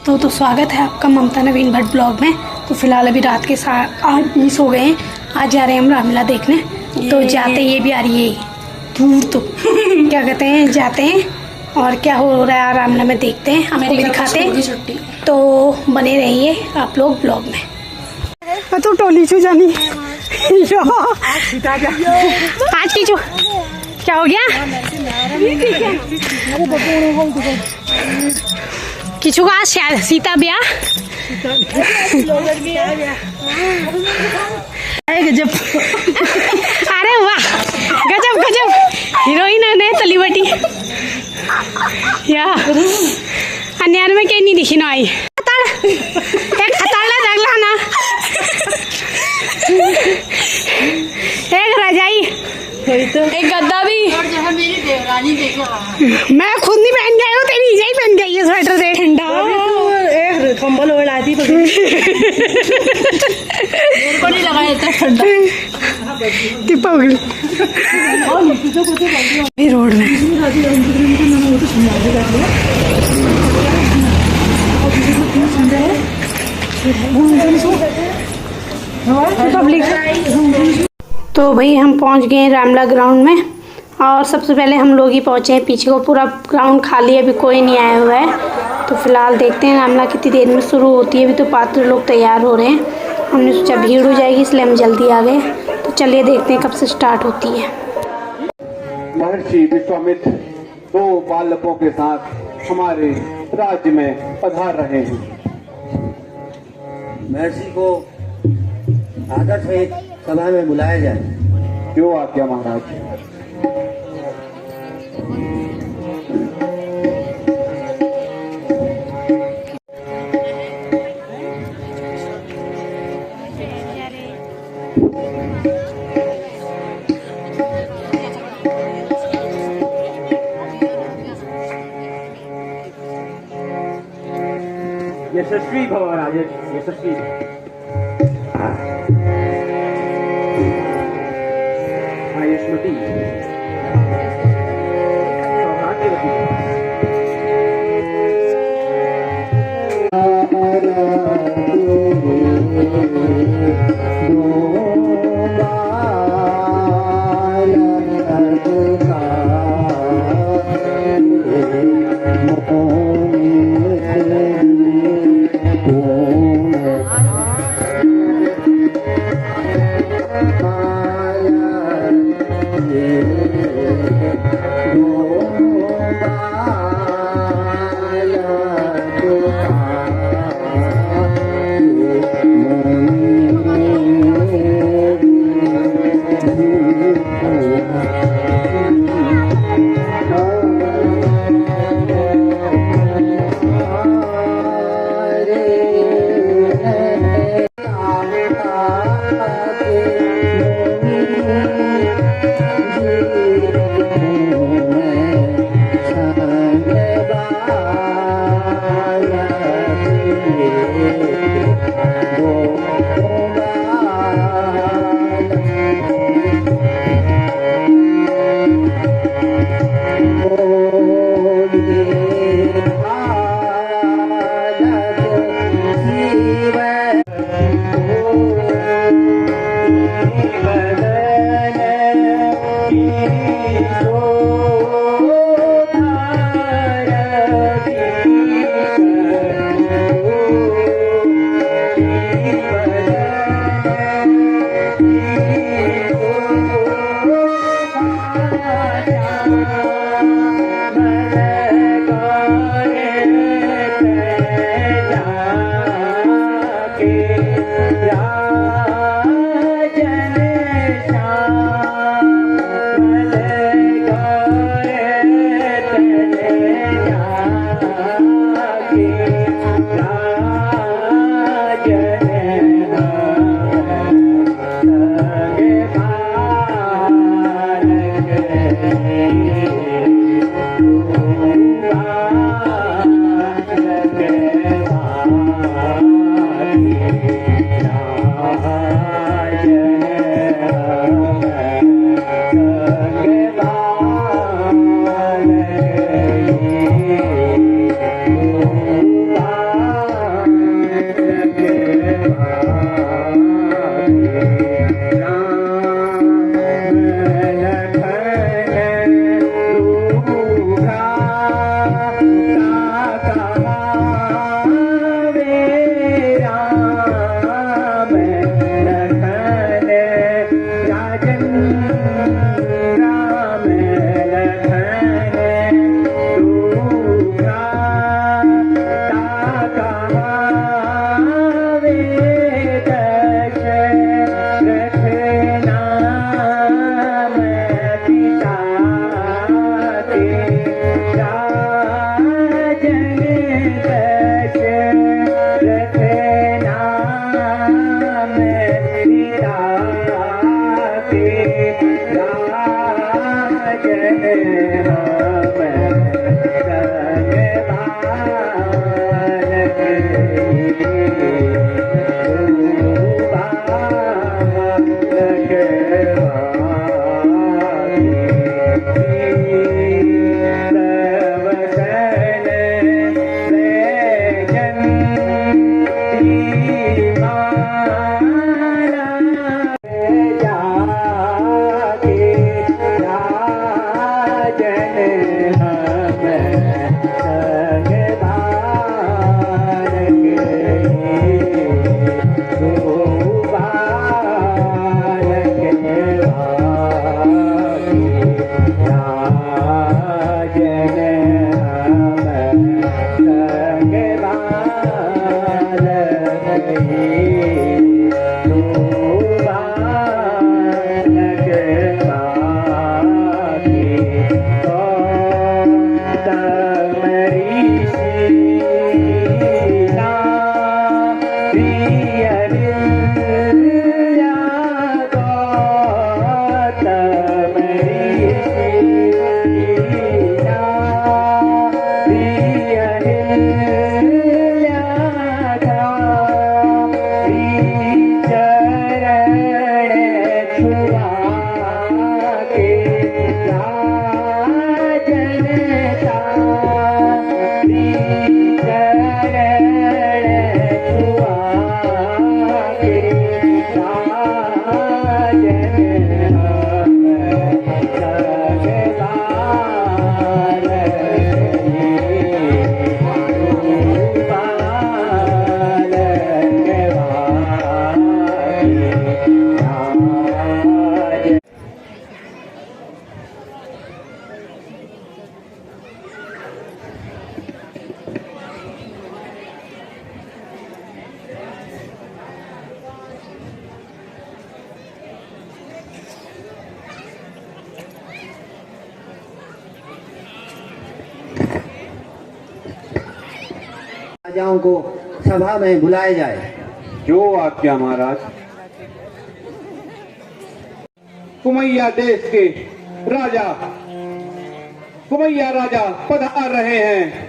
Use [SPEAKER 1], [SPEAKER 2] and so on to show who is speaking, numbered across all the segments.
[SPEAKER 1] तो स्वागत है आपका ममता नवीन भट्ट ब्लॉग में। तो फिलहाल अभी रात के 8:20 हो गए हैं। आज जा रहे हैं हम रामलीला देखने। तो जाते ये भी आ रही है दूर तो क्या कहते हैं, जाते हैं और क्या हो रहा है रामलीला में देखते हैं, आपको भी दिखाते हैं। तो बने रहिए आप लोग ब्लॉग में। मैं तो टोली से जानी आज की जो क्या हो गया किचु का सीता ब्याह गजब। अरे वाह गजब गजब हीरोइन है तली बटी या अन्यार में कहीं नहीं दिखी ना आई ना एक रजाई एक गद्दा भी मेरी देवरानी देखे मैं खुद नहीं पहन गई हूँ, तेरी ही पहन गई है स्वेटर से ठंडा एक कंबल ओढ़ाती मेरे को नहीं लगा इतना ठंडा टिप्पा हो गई रोड में। तो भाई हम पहुंच गए हैं रामलीला ग्राउंड में और सबसे पहले हम लोग ही पहुंचे हैं। पीछे को पूरा ग्राउंड खाली है, अभी कोई नहीं आया हुआ है। तो फिलहाल देखते हैं रामलीला कितनी देर में शुरू होती है। अभी तो पात्र लोग तैयार हो रहे हैं, हमने सोचा भीड़ हो जाएगी इसलिए हम जल्दी आ गए। तो चलिए देखते हैं कब से स्टार्ट होती है।
[SPEAKER 2] महर्षि विश्वामित्र 2 बालकों के साथ हमारे राज्य में पधार रहे हैं।
[SPEAKER 3] महर्षि को आदर सहित सभा में बुलाया जाए।
[SPEAKER 2] क्यों आज्ञा महाराज।
[SPEAKER 3] यशस्वी भव राजन, यशस्वी। आयुष्मती राजाओं को सभा में बुलाया जाए।
[SPEAKER 2] जो आज्ञा महाराज। कुमैया देश के राजा कुमैया राजा पधार रहे हैं।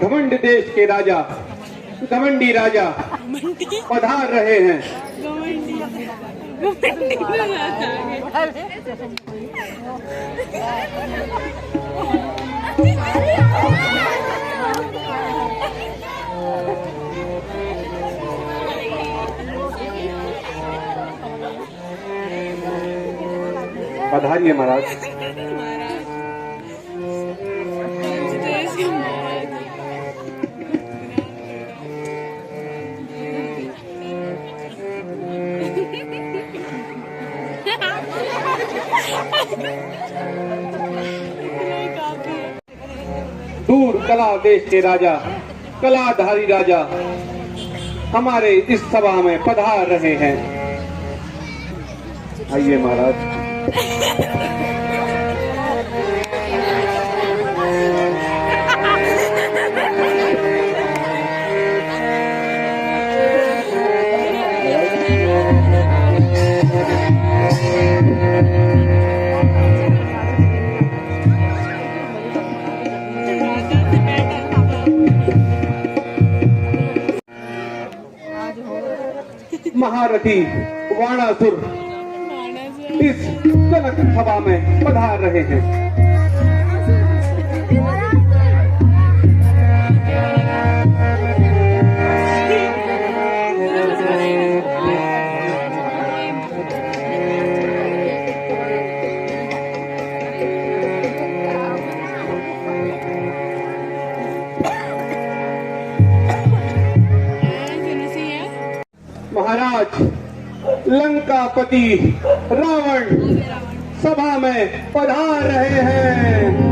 [SPEAKER 2] घमंड देश के राजा घमंडी राजा पधार रहे हैं। पधारिए महाराज। दूर कला देश के राजा कलाधारी राजा हमारे इस सभा में पधार रहे हैं। आइए महाराज। महारथी वाणासुर इस जनक सभा में पधार रहे हैं। महाराज लंकापति रावण सभा में पधार रहे हैं।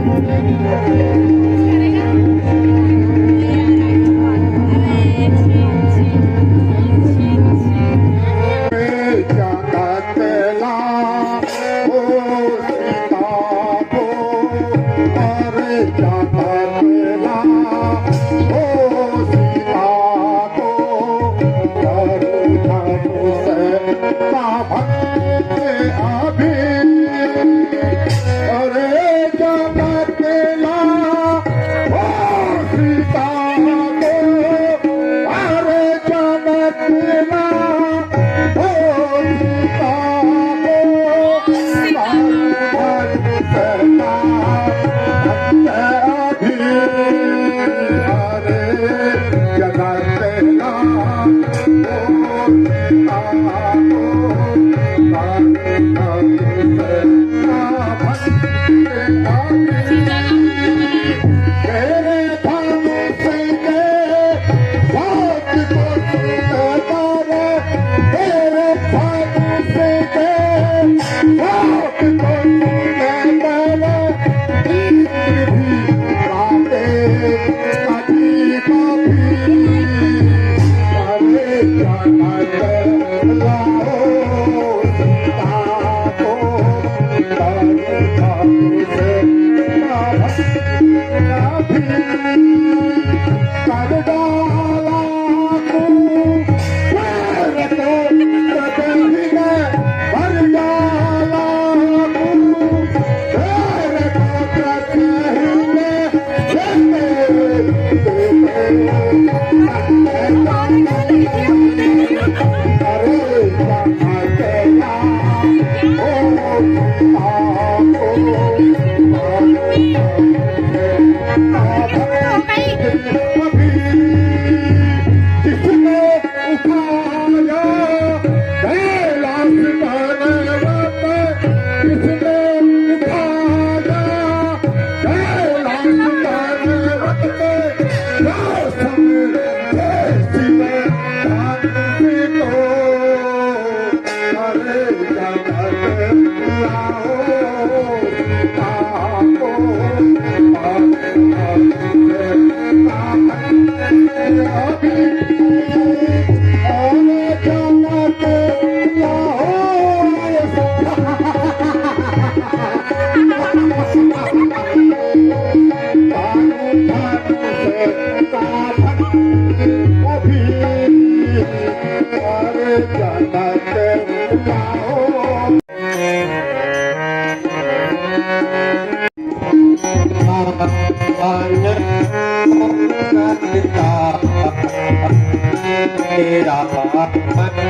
[SPEAKER 3] तेरा सभाग्य में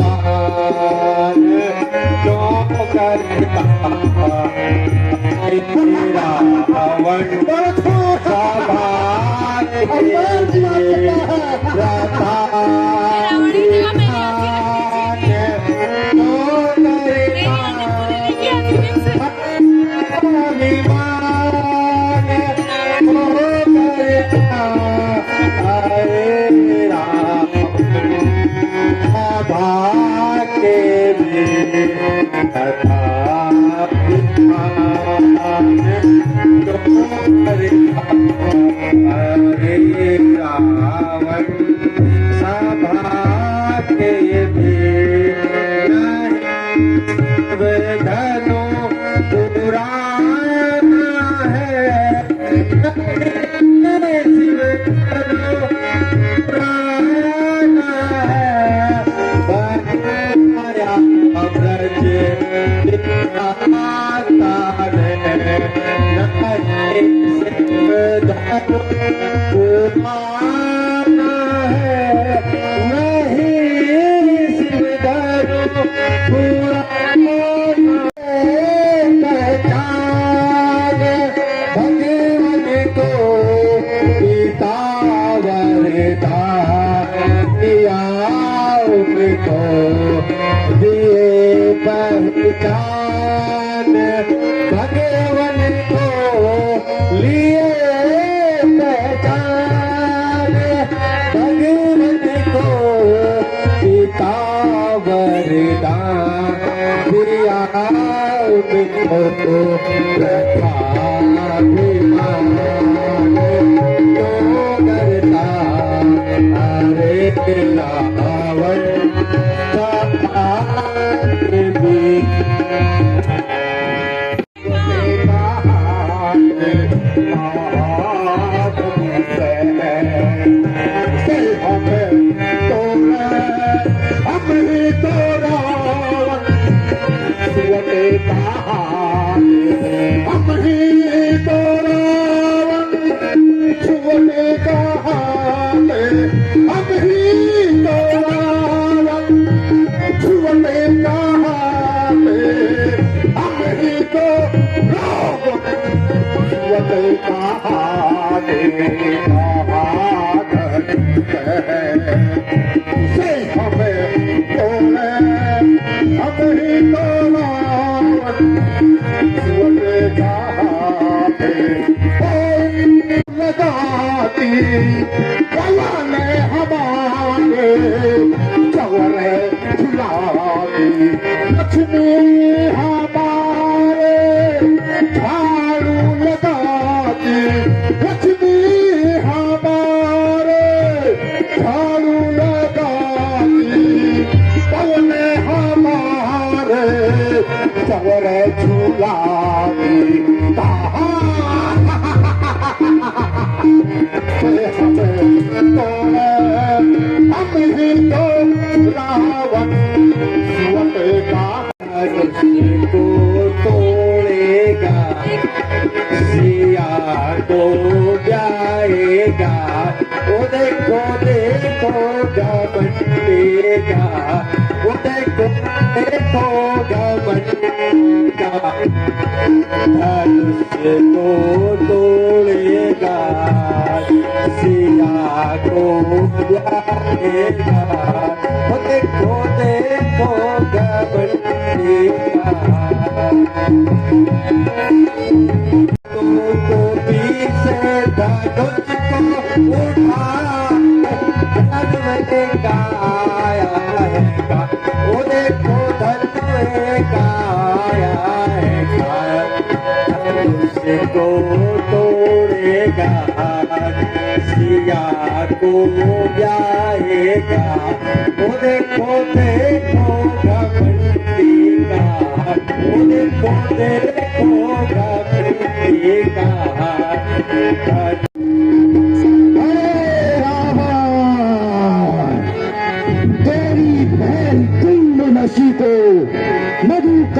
[SPEAKER 3] अभिमान जो करता तेरा हवन सभाग्य भगवान को लिए पहचान भगवान को पिता वरदान दिया उनको रखा अभिमान जो करता अरे रावण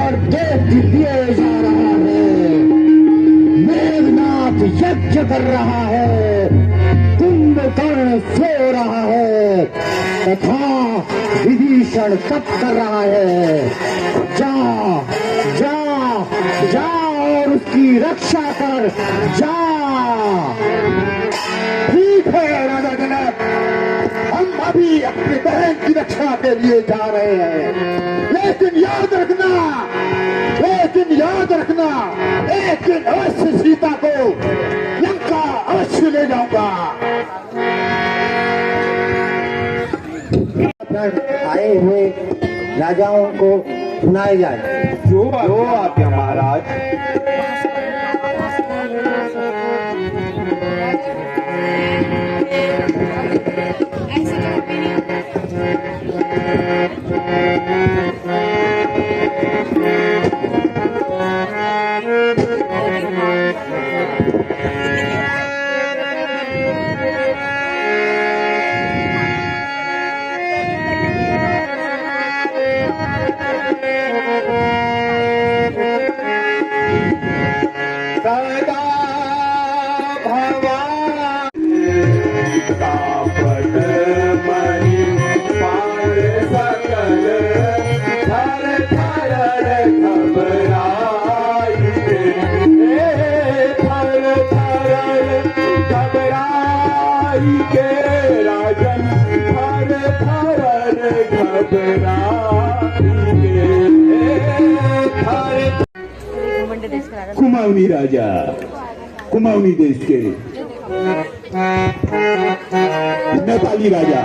[SPEAKER 3] पर देख दिए जा रहा है। मेघनाथ यज्ञ कर रहा है, कुंभकर्ण सो रहा है तथा विभीषण तप कर रहा है। जा जा जा और उसकी रक्षा कर, जा। ठीक है राजा जनक, हम अभी अपनी बहन की रक्षा के लिए जा रहे हैं, लेकिन याद रखना एक दिन अवश्य सीता को लंका अवश्य ले जाऊंगा। आए हुए राजाओं को सुनाए जाए।
[SPEAKER 2] जो आज्ञा महाराज।
[SPEAKER 4] कुमाऊनी राजा, कुमाऊनी देश के नेपाली राजा,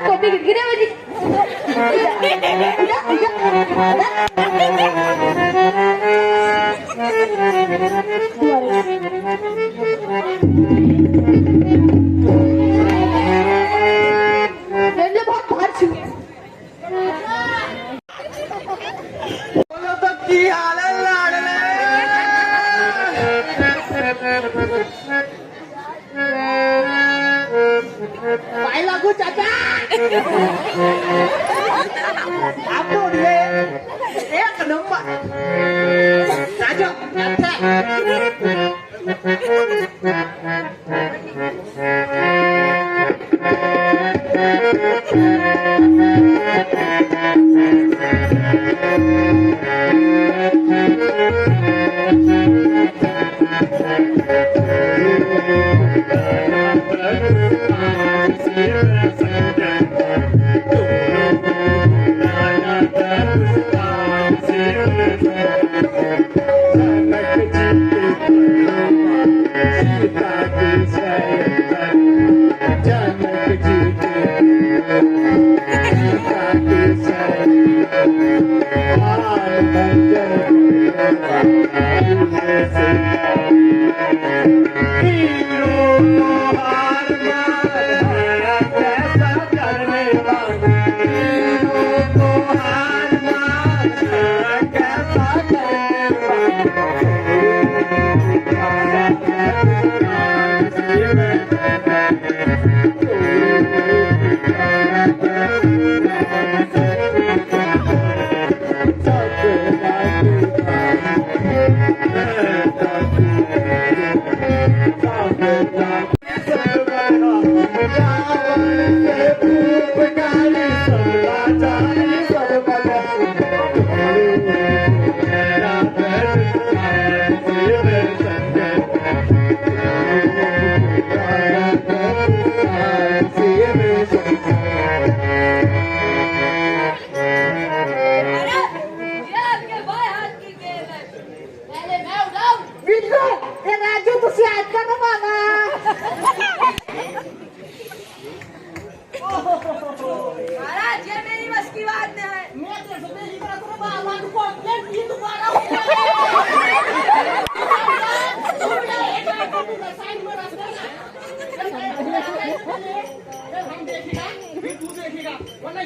[SPEAKER 5] कॉपी गिरे मुझे बहुत बाहर छुए
[SPEAKER 6] बोलो तो की हाल है लाडले
[SPEAKER 5] भाई लागू चाचा
[SPEAKER 6] आप तो उड़िए एक नंबर राजो अच्छा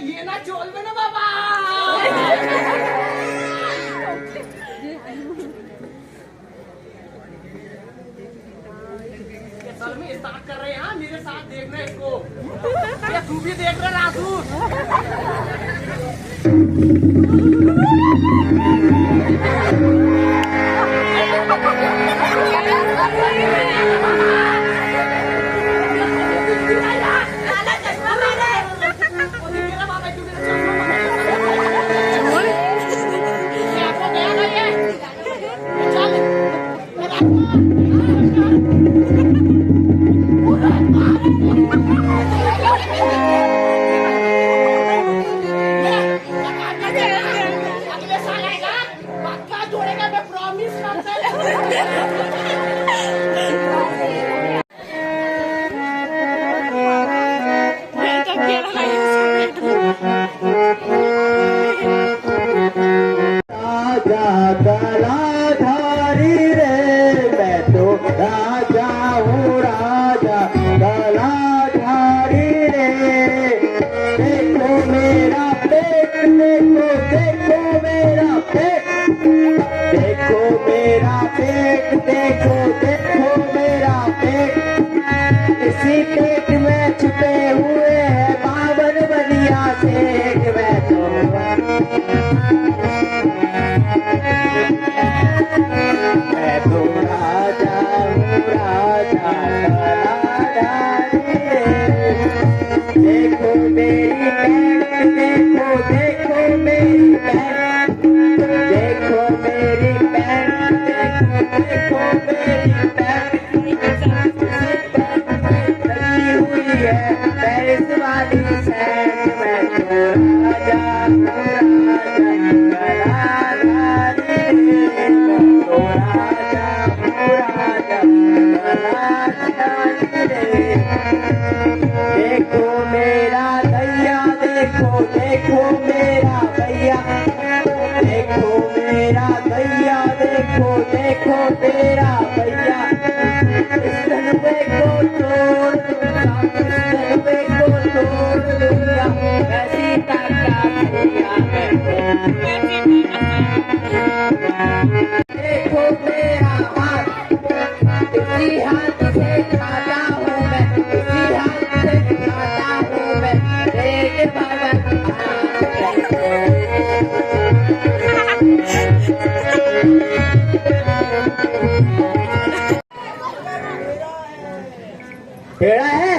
[SPEAKER 6] ये ना चोल में ना बाबा ये सर में स्टार्ट कर रहे हैं हाँ मेरे साथ देखना इसको ये तू भी देख रहा राजू
[SPEAKER 3] गलाधारी रे मैं तो राजा हूँ राजा गलाधारी रे देखो मेरा पेट देखो मेरा पेट देखो मेरा पेट देखो मेरा पेट इसी पेट में छुपे हुए हैं 52 बलिया शेख मैं तो राजा गलाधारी रे देखो मेरी पैंट देखो मेरी पैंट देखो मेरी पैंट देखो मेरी पैंट लगी हुई है पेरिस वाली सैंड में तो राजा गलाधारी रे मैं तो राजा
[SPEAKER 6] देखो मेरा दैया, देखो देखो मेरा भैया, देखो मेरा दैया, देखो देखो तेरा भैया, इस तलवे को तोड़ दूंगा, इस तलवे को तोड़ दूंगा, ऐसी ताकत भैया देखो मेरा हाथ, इसी हाथ से खाता हूँ मैं, इसी हाथ से खाता हूँ मैं, तेरे भगत पेड़ा है।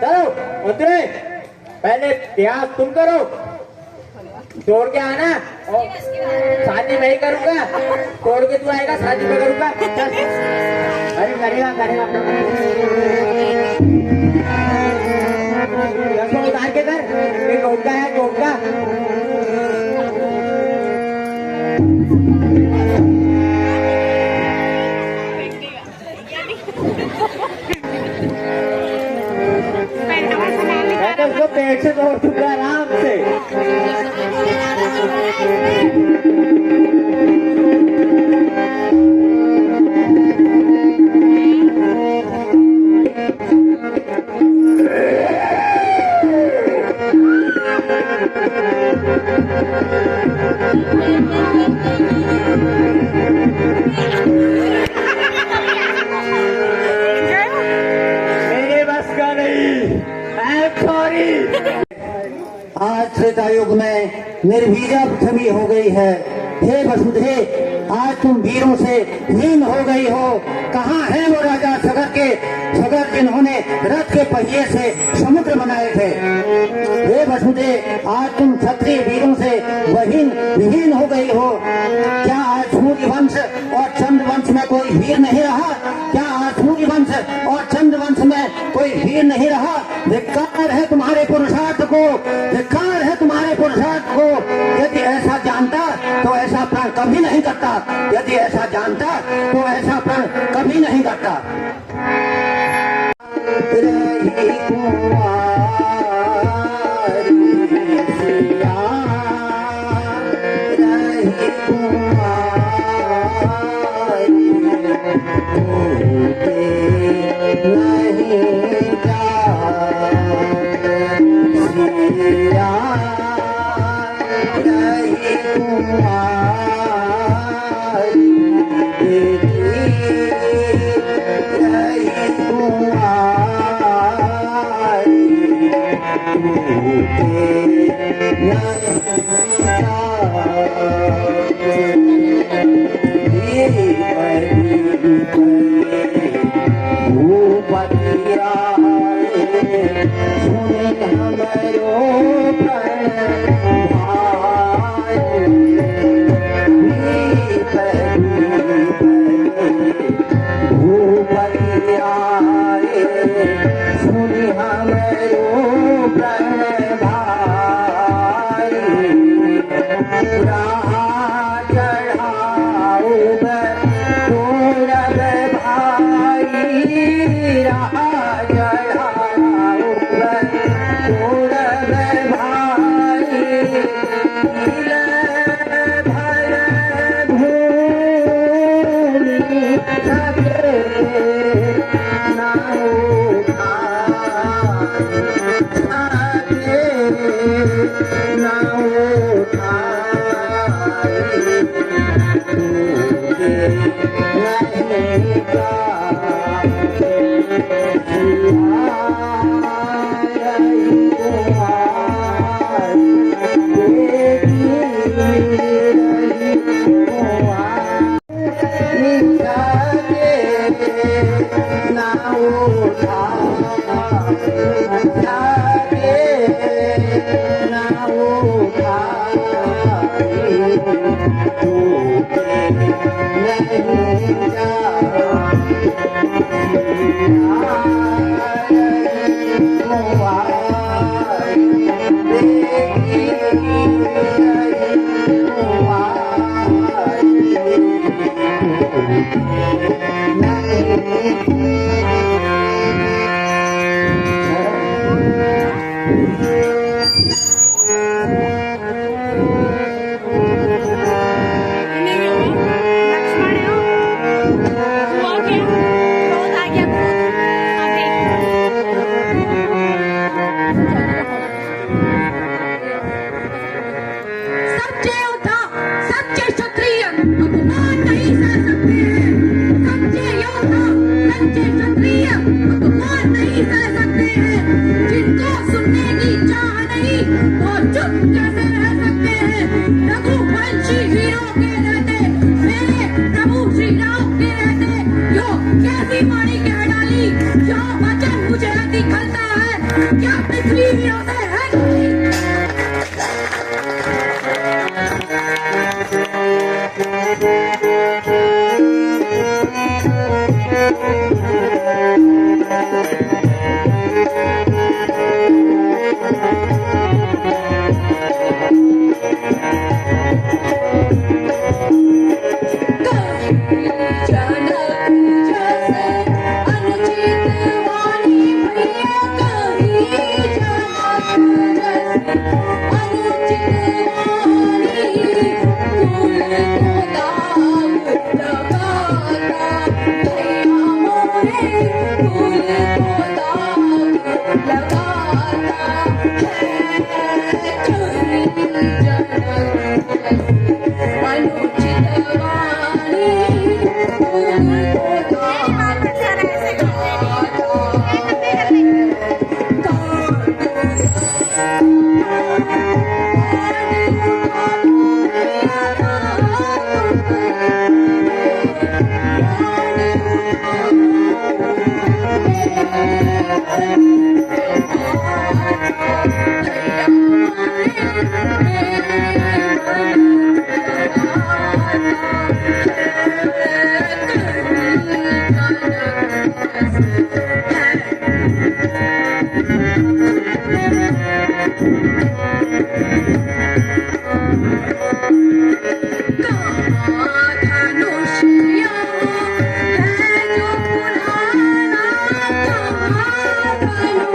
[SPEAKER 6] चलो उतरे, पहले त्याग तुम करो, तोड़ के आना और शादी मैं ही करूंगा, तोड़ के तू आएगा, शादी में करूंगा। चल अरे करेगा करेगा, रसों उतार के कर, एक टोटका है टोटका। मैं तो उसको पेट से तोड़ दूंगा आराम से। मेरे बस का नहीं,
[SPEAKER 7] आज त्रेता युग में निर्वीर्या पृथ्वी हो गई है। हे वसुधे, आज तुम वीरों से हीन हो गई हो। कहाँ है वो राजा सगर जिन्होंने रथ के पहिए से समुद्र बनाए थे। हे वसुधे, आज तुम क्षत्रिय वीरों से विहीन हो गई हो। क्या आज सूर्य वंश और चंद्र वंश में कोई वीर नहीं रहा? क्या आज सूर्य वंश और चंद्र वंश में कोई वीर नहीं रहा? धिक्कार है तुम्हारे पुरुषार्थ को, धिक्कार है तुम्हारे पुरुषार्थ को। यदि ऐसा जानता तो ऐसा प्रण कभी नहीं करता, यदि ऐसा जानता तो ऐसा प्रण कभी नहीं करता। रही
[SPEAKER 8] सच्चे क्षत्रिय अपमान नहीं सह सकते हैं, जिनको सुनने की चाह नहीं वो चुप कैसे रह सकते हैं। रघुवंशी वीरों के रहते मेरे प्रभु श्री राम के रहते यो कैसी वाणी कह डाली, जो वचन मुझे अति खलता है, क्या पृथ्वी वीरों से है नहीं? धनुषिया है जो पुराना, कहाँ धनुषिया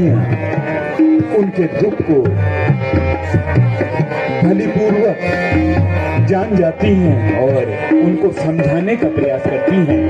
[SPEAKER 4] रानियां उनके दुख को भलीपूर्वक जान जाती हैं और उनको समझाने का प्रयास करती हैं।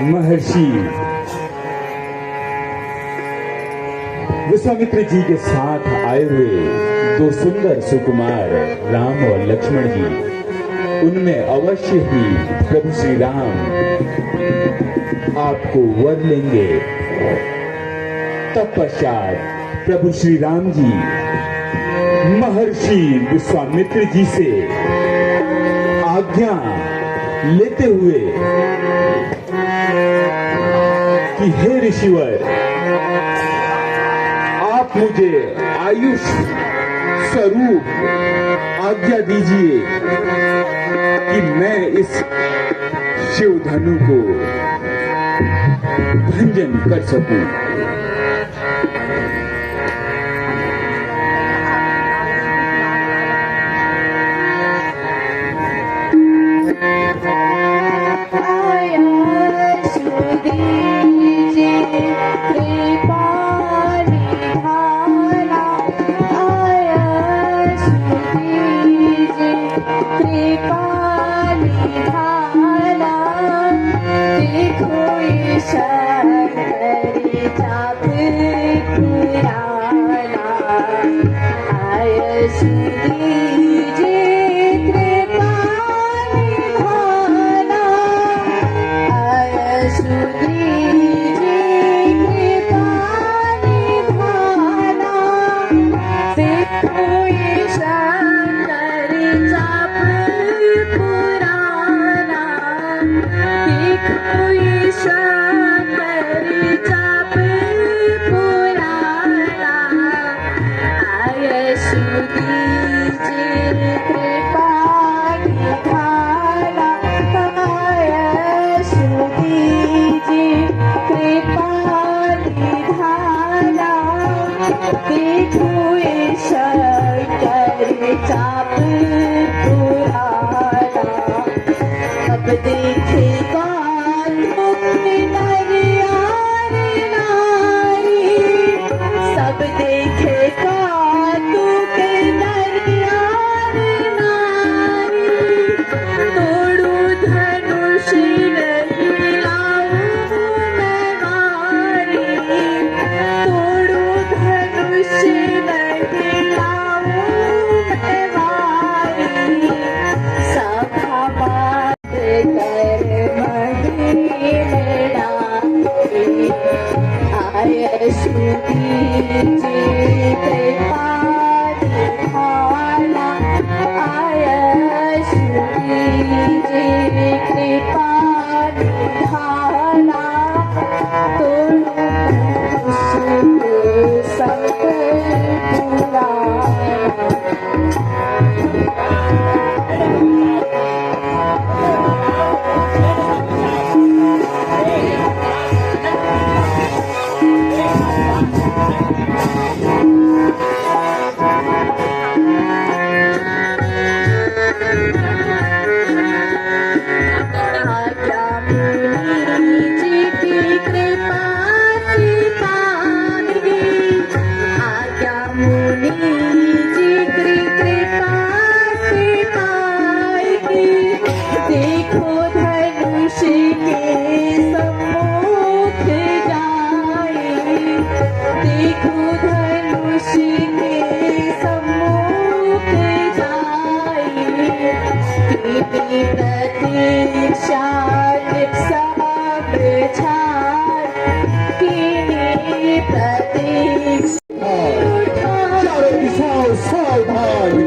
[SPEAKER 4] महर्षि विश्वामित्र जी के साथ आए हुए दो सुंदर सुकुमार राम और लक्ष्मण जी, उनमें अवश्य ही प्रभु श्री राम आपको वर लेंगे। तत्पश्चात प्रभु श्री राम जी महर्षि विश्वामित्र जी से आज्ञा लेते हुए कि हे ऋषिवर, आप मुझे आयुष स्वरूप आज्ञा दीजिए कि मैं इस शिव धनु को भंजन कर सकूं।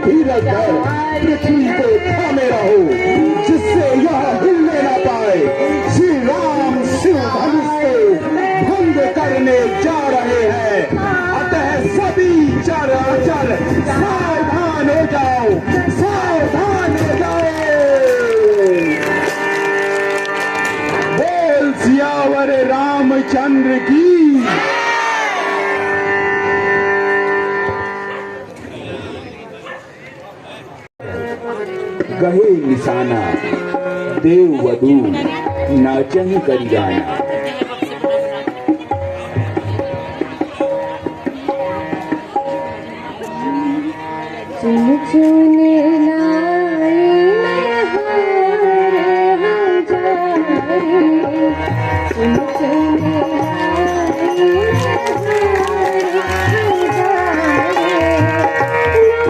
[SPEAKER 3] धीरज धर, पृथ्वी को थामे रहो, जिससे यह हिलने न पाए। श्री राम शिव धनुष को भंग करने जा रहे हैं, अतः सभी चराचर सावधान हो जाओ, सावधान हो जाओ। बोल सियावर रामचंद्र की।
[SPEAKER 4] गहे निशाना देव वधू नाचही करी गाना।
[SPEAKER 8] चुन चुन लाई नहारे हो जाए, चुन चुन लाई नहारे हो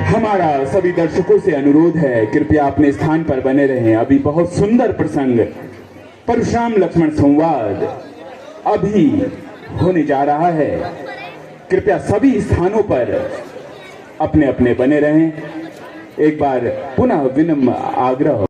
[SPEAKER 4] हमारा सभी दर्शकों से अनुरोध है, कृपया अपने स्थान पर बने रहें। अभी बहुत सुंदर प्रसंग परशुराम लक्ष्मण संवाद अभी होने जा रहा है। कृपया सभी स्थानों पर अपने अपने बने रहें। एक बार पुनः विनम्र आग्रह।